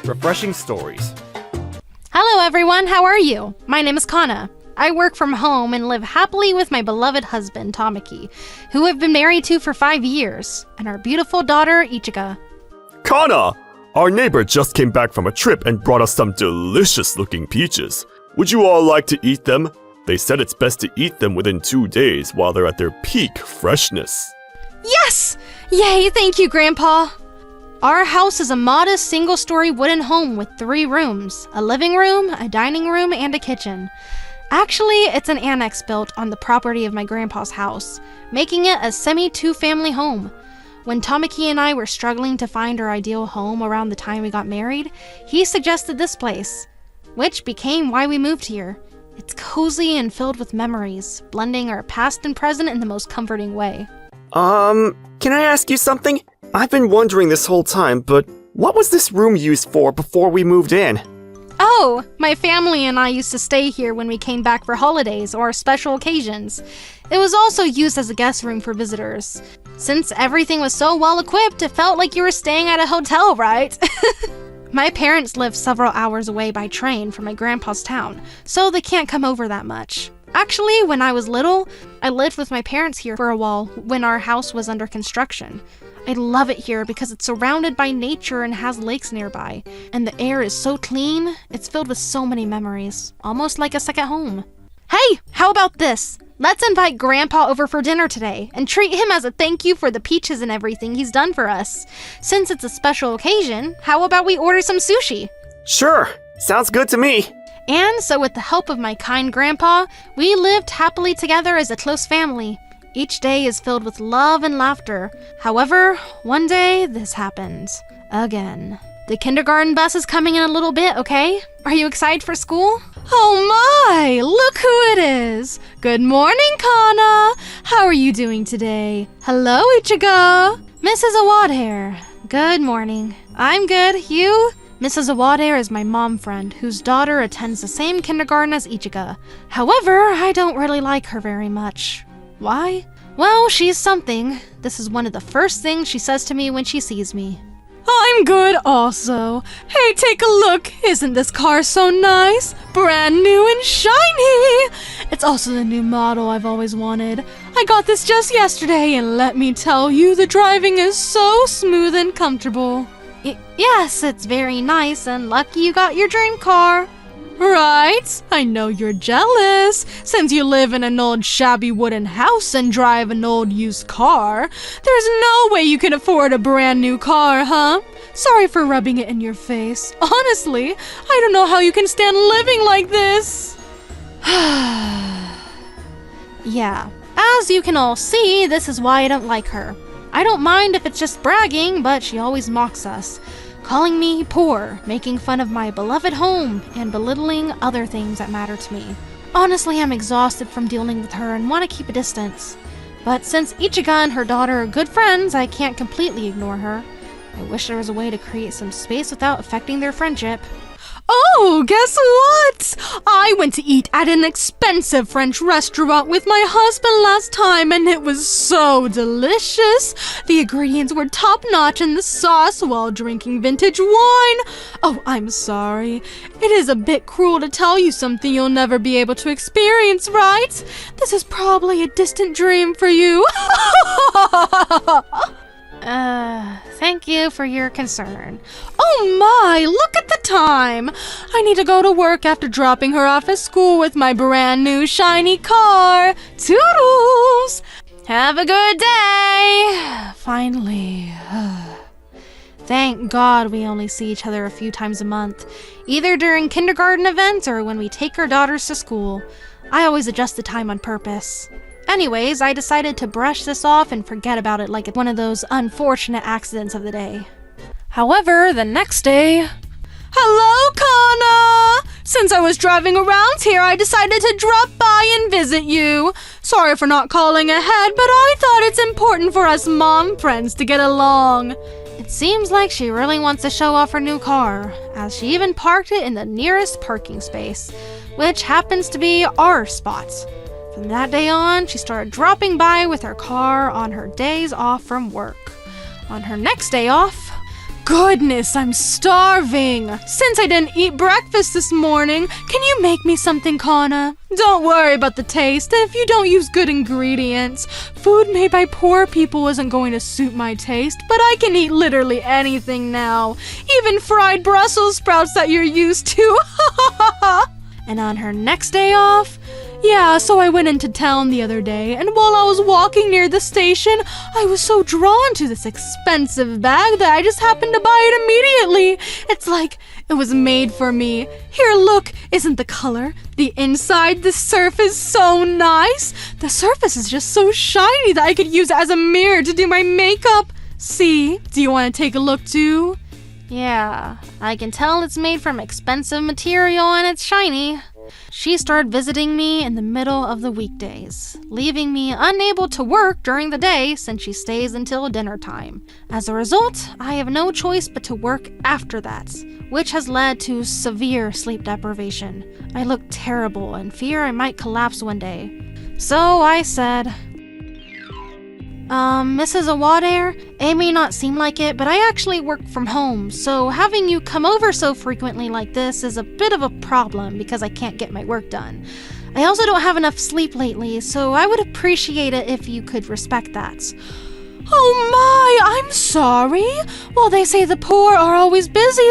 refreshing stories. Hello everyone, how are you? My name is Kana. I work from home and live happily with my beloved husband, Tamaki, who I've been married to for 5 years, and our beautiful daughter, Ichika. Kana! Our neighbor just came back from a trip and brought us some delicious-looking peaches. Would you all like to eat them? They said it's best to eat them within 2 days while they're at their peak freshness. Yes! Yay, thank you, Grandpa! Our house is a modest single-story wooden home with 3 rooms, a living room, a dining room, and a kitchen. Actually, it's an annex built on the property of my grandpa's house, making it a semi-two-family home. When Tamaki and I were struggling to find our ideal home around the time we got married, he suggested this place, which became why we moved here. It's cozy and filled with memories, blending our past and present in the most comforting way. Can I ask you something? I've been wondering this whole time, but what was this room used for before we moved in? Oh, my family and I used to stay here when we came back for holidays or special occasions. It was also used as a guest room for visitors. Since everything was so well equipped, it felt like you were staying at a hotel, right? My parents live several hours away by train from my grandpa's town, so they can't come over that much. Actually, when I was little, I lived with my parents here for a while when our house was under construction. I love it here because it's surrounded by nature and has lakes nearby. And the air is so clean, it's filled with so many memories, almost like a second home. Hey, how about this? Let's invite Grandpa over for dinner today and treat him as a thank you for the peaches and everything he's done for us. Since it's a special occasion, how about we order some sushi? Sure, sounds good to me. And so with the help of my kind grandpa, we lived happily together as a close family. Each day is filled with love and laughter. However, one day this happened. Again. The kindergarten bus is coming in a little bit, okay? Are you excited for school? Oh my! Look who it is! Good morning, Kana! How are you doing today? Hello, Ichigo! Mrs. Awadare. Good morning. I'm good. You? Mrs. Awadare is my mom friend, whose daughter attends the same kindergarten as Ichiga. However, I don't really like her very much. Why? Well, she's something. This is one of the first things she says to me when she sees me. I'm good also. Hey, take a look. Isn't this car so nice? Brand new and shiny. It's also the new model I've always wanted. I got this just yesterday, and let me tell you, the driving is so smooth and comfortable. Yes, it's very nice, and lucky you got your dream car. Right? I know you're jealous, since you live in an old shabby wooden house and drive an old used car. There's no way you can afford a brand new car, huh? Sorry for rubbing it in your face. Honestly, I don't know how you can stand living like this. Yeah, as you can all see, this is why I don't like her. I don't mind if it's just bragging, but she always mocks us, calling me poor, making fun of my beloved home, and belittling other things that matter to me. Honestly, I'm exhausted from dealing with her and want to keep a distance. But since Ichiga and her daughter are good friends, I can't completely ignore her. I wish there was a way to create some space without affecting their friendship. Oh, guess what? I went to eat at an expensive French restaurant with my husband last time, and it was so delicious. The ingredients were top-notch and the sauce while drinking vintage wine. Oh, I'm sorry. It is a bit cruel to tell you something you'll never be able to experience, right? This is probably a distant dream for you. Thank you for your concern. Oh my, look at the time! I need to go to work after dropping her off at school with my brand new shiny car. Toodles! Have a good day! Finally. Thank God we only see each other a few times a month, either during kindergarten events or when we take our daughters to school. I always adjust the time on purpose. Anyways, I decided to brush this off and forget about it like it's one of those unfortunate accidents of the day. However, the next day... Hello, Kana! Since I was driving around here, I decided to drop by and visit you. Sorry for not calling ahead, but I thought it's important for us mom friends to get along. It seems like she really wants to show off her new car, as she even parked it in the nearest parking space, which happens to be our spot. From that day on, she started dropping by with her car on her days off from work. On her next day off, goodness, I'm starving. Since I didn't eat breakfast this morning, can you make me something, Kana? Don't worry about the taste if you don't use good ingredients. Food made by poor people isn't going to suit my taste, but I can eat literally anything now. Even fried Brussels sprouts that you're used to. And on her next day off, so I went into town the other day, and while I was walking near the station, I was so drawn to this expensive bag that I just happened to buy it immediately. It's like it was made for me. Here, look, isn't the color, the inside, the surface so nice? The surface is just so shiny that I could use it as a mirror to do my makeup. See? Do you want to take a look too? Yeah, I can tell it's made from expensive material and it's shiny. She started visiting me in the middle of the weekdays, leaving me unable to work during the day since she stays until dinner time. As a result, I have no choice but to work after that, which has led to severe sleep deprivation. I look terrible and fear I might collapse one day. So I said, Mrs. Awadair, it may not seem like it, but I actually work from home, so having you come over so frequently like this is a bit of a problem because I can't get my work done. I also don't have enough sleep lately, so I would appreciate it if you could respect that. Oh my, I'm sorry. Well, they say the poor are always busy,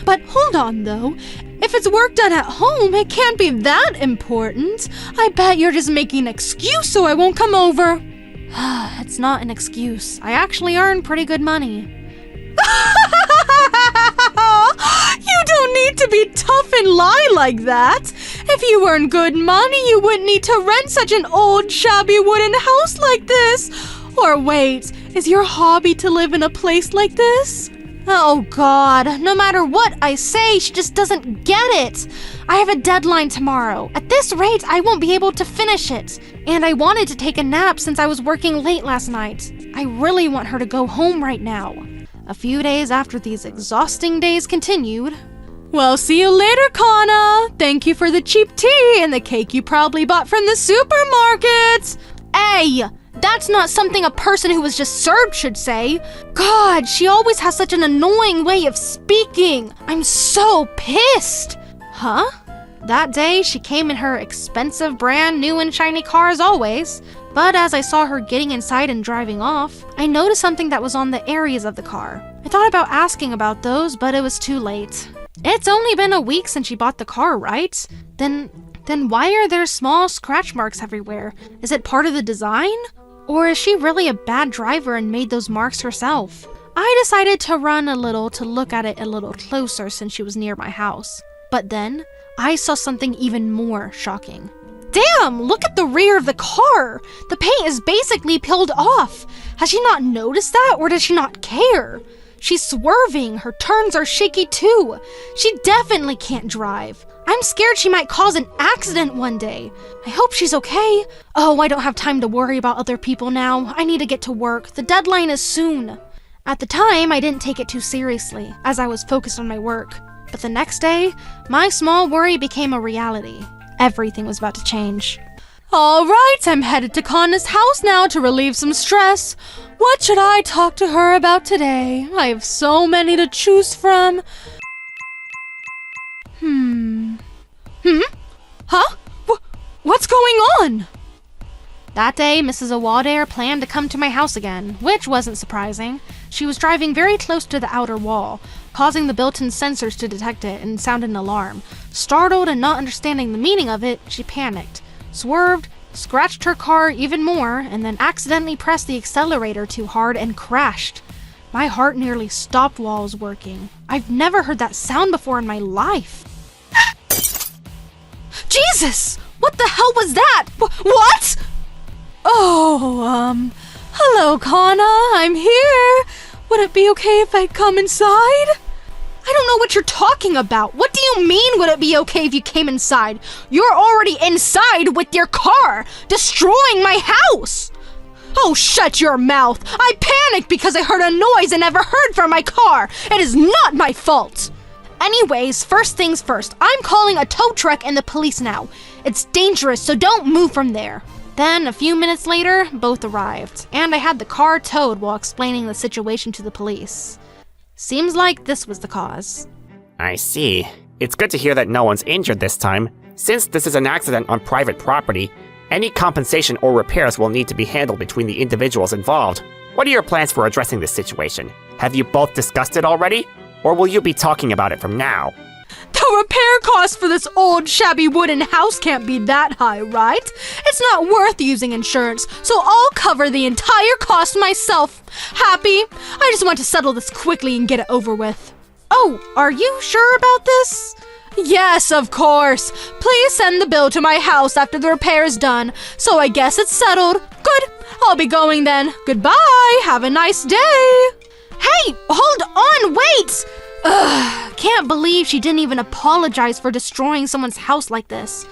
but hold on though. If it's work done at home, it can't be that important. I bet you're just making an excuse so I won't come over. It's not an excuse. I actually earn pretty good money. You don't need to be tough and lie like that. If you earn good money, you wouldn't need to rent such an old, shabby wooden house like this. Or wait, is your hobby to live in a place like this? Oh God, no matter what I say, she just doesn't get it. I have a deadline tomorrow. At this rate, I won't be able to finish it. And I wanted to take a nap since I was working late last night. I really want her to go home right now. A few days after these exhausting days continued, well, see you later, Kana. Thank you for the cheap tea and the cake you probably bought from the supermarket. Hey! That's not something a person who was just served should say. God, she always has such an annoying way of speaking. I'm so pissed. Huh? That day, she came in her expensive, brand new and shiny car as always. But as I saw her getting inside and driving off, I noticed something that was on the areas of the car. I thought about asking about those, but it was too late. It's only been a week since she bought the car, right? Then why are there small scratch marks everywhere? Is it part of the design? Or is she really a bad driver and made those marks herself? I decided to run a little to look at it a little closer since she was near my house. But then, I saw something even more shocking. Damn, look at the rear of the car! The paint is basically peeled off. Has she not noticed that, or does she not care? She's swerving, her turns are shaky too. She definitely can't drive. I'm scared she might cause an accident one day. I hope she's okay. Oh, I don't have time to worry about other people now. I need to get to work. The deadline is soon. At the time, I didn't take it too seriously, as I was focused on my work. But the next day, my small worry became a reality. Everything was about to change. All right, I'm headed to Kana's house now to relieve some stress. What should I talk to her about today? I have so many to choose from. Huh? What's going on? That day, Mrs. Awadair planned to come to my house again, which wasn't surprising. She was driving very close to the outer wall, causing the built-in sensors to detect it and sound an alarm. Startled and not understanding the meaning of it, she panicked, swerved, scratched her car even more, and then accidentally pressed the accelerator too hard and crashed. My heart nearly stopped while I was working. I've never heard that sound before in my life. Jesus! What the hell was that? What? Oh, hello, Kana. I'm here. Would it be okay if I come inside? I don't know what you're talking about. What do you mean, would it be okay if you came inside? You're already inside with your car, destroying my house. Oh, shut your mouth. I panicked because I heard a noise I never heard from my car. It is not my fault. Anyways, first things first, I'm calling a tow truck and the police now. It's dangerous, so don't move from there. Then, a few minutes later, both arrived, and I had the car towed while explaining the situation to the police. Seems like this was the cause. I see. It's good to hear that no one's injured this time. Since this is an accident on private property, any compensation or repairs will need to be handled between the individuals involved. What are your plans for addressing this situation? Have you both discussed it already? Or will you be talking about it from now? The repair cost for this old shabby wooden house can't be that high, right? It's not worth using insurance, so I'll cover the entire cost myself. Happy? I just want to settle this quickly and get it over with. Oh, are you sure about this? Yes, of course. Please send the bill to my house after the repair is done. So I guess it's settled. Good. I'll be going then. Goodbye. Have a nice day. Hey, hold on, wait! Ugh, can't believe she didn't even apologize for destroying someone's house like this.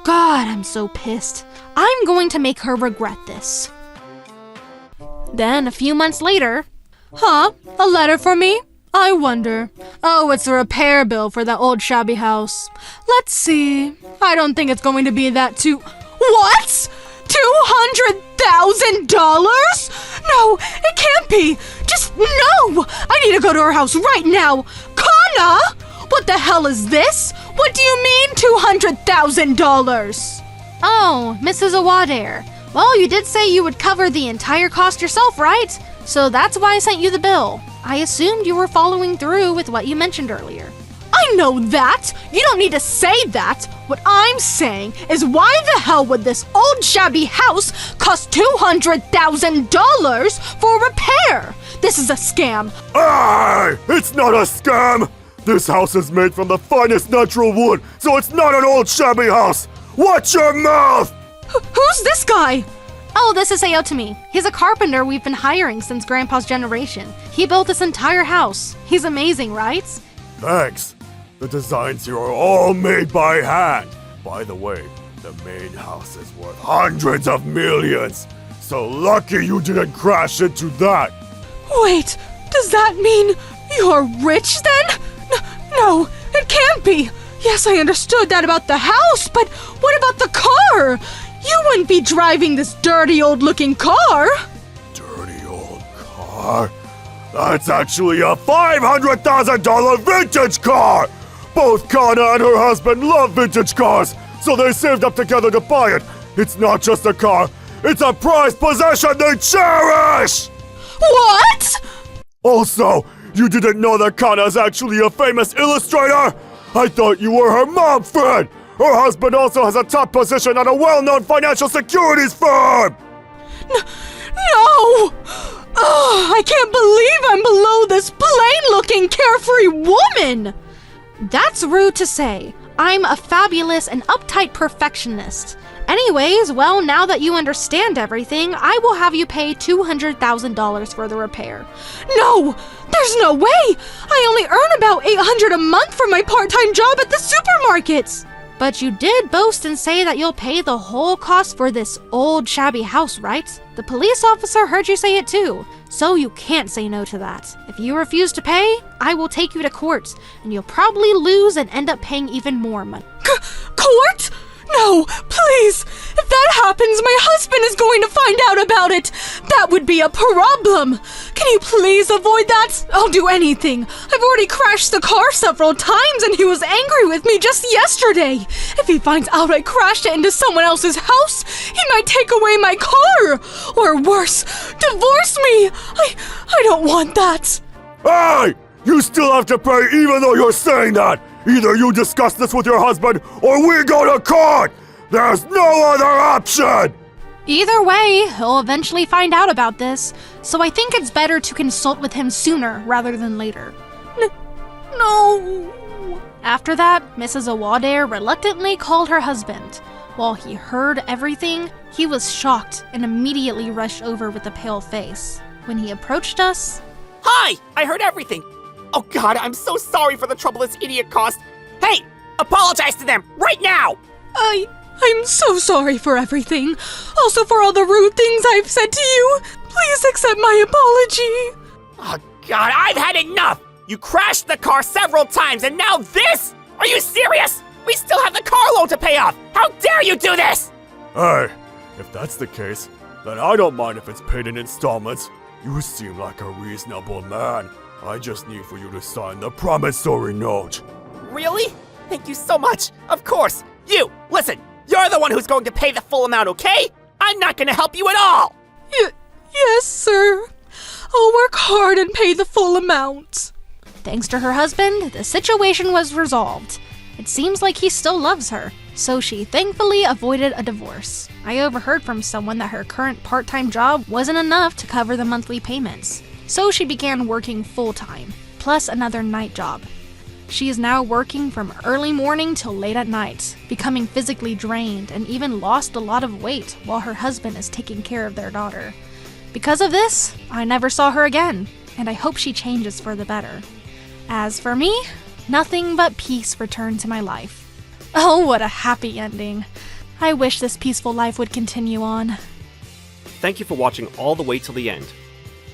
God, I'm so pissed. I'm going to make her regret this. Then, a few months later... Huh? A letter for me? I wonder. Oh, it's a repair bill for that old shabby house. Let's see. I don't think it's going to be that too... What? $200,000? No, it can't be. Just no. I need to go to her house right now. Kana! What the hell is this? What do you mean $200,000? Oh, Mrs. Awadare. Well, you did say you would cover the entire cost yourself, right? So that's why I sent you the bill. I assumed you were following through with what you mentioned earlier. I know that! You don't need to say that! What I'm saying is why the hell would this old shabby house cost $200,000 for repair? This is a scam. Hey! It's not a scam! This house is made from the finest natural wood, so it's not an old shabby house! Watch your mouth! Who's this guy? Oh, this is Aotami. He's a carpenter we've been hiring since Grandpa's generation. He built this entire house. He's amazing, right? Thanks. The designs here are all made by hand. By the way, the main house is worth hundreds of millions. So lucky you didn't crash into that. Wait, does that mean you're rich then? No, it can't be. Yes, I understood that about the house, but what about the car? You wouldn't be driving this dirty old-looking car. Dirty old car? That's actually a $500,000 vintage car! Both Kana and her husband love vintage cars, so they saved up together to buy it. It's not just a car, it's a prized possession they cherish! What? Also, you didn't know that Kana is actually a famous illustrator? I thought you were her mom friend! Her husband also has a top position at a well-known financial securities firm! No! Oh, I can't believe I'm below this plain-looking, carefree woman! That's rude to say. I'm a fabulous and uptight perfectionist. Anyways, well, now that you understand everything, I will have you pay $200,000 for the repair. No! There's no way! I only earn about $800 a month for my part-time job at the supermarket! But you did boast and say that you'll pay the whole cost for this old shabby house, right? The police officer heard you say it too, so you can't say no to that. If you refuse to pay, I will take you to court, and you'll probably lose and end up paying even more money. Court? No, please! If that happens, my husband is going to find out about it! That would be a problem! Can you please avoid that? I'll do anything. I've already crashed the car several times and he was angry with me just yesterday. If he finds out I crashed it into someone else's house, he might take away my car! Or worse, divorce me! I don't want that! Hey! You still have to pay even though you're saying that! Either you discuss this with your husband, or we go to court! There's no other option! Either way, he'll eventually find out about this, so I think it's better to consult with him sooner rather than later. No! After that, Mrs. Awadare reluctantly called her husband. While he heard everything, he was shocked and immediately rushed over with a pale face. When he approached us... Hi! I heard everything! Oh god, I'm so sorry for the trouble this idiot caused. Hey! Apologize to them, right now! I'm so sorry for everything. Also for all the rude things I've said to you. Please accept my apology. Oh god, I've had enough! You crashed the car several times and now this? Are you serious? We still have the car loan to pay off! How dare you do this? Hey, if that's the case, then I don't mind if it's paid in installments. You seem like a reasonable man. I just need for you to sign the promissory note. Really? Thank you so much. Of course. You, listen, you're the one who's going to pay the full amount, okay? I'm not going to help you at all. Yes, sir. I'll work hard and pay the full amount. Thanks to her husband, the situation was resolved. It seems like he still loves her, so she thankfully avoided a divorce. I overheard from someone that her current part-time job wasn't enough to cover the monthly payments, so she began working full-time, plus another night job. She is now working from early morning till late at night, becoming physically drained and even lost a lot of weight while her husband is taking care of their daughter. Because of this, I never saw her again, and I hope she changes for the better. As for me, nothing but peace returned to my life. Oh, what a happy ending. I wish this peaceful life would continue on. Thank you for watching all the way till the end.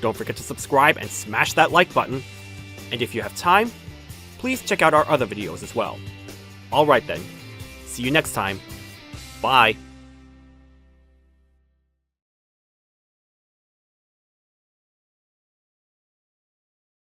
Don't forget to subscribe and smash that like button. And if you have time, please check out our other videos as well. Alright then, see you next time. Bye.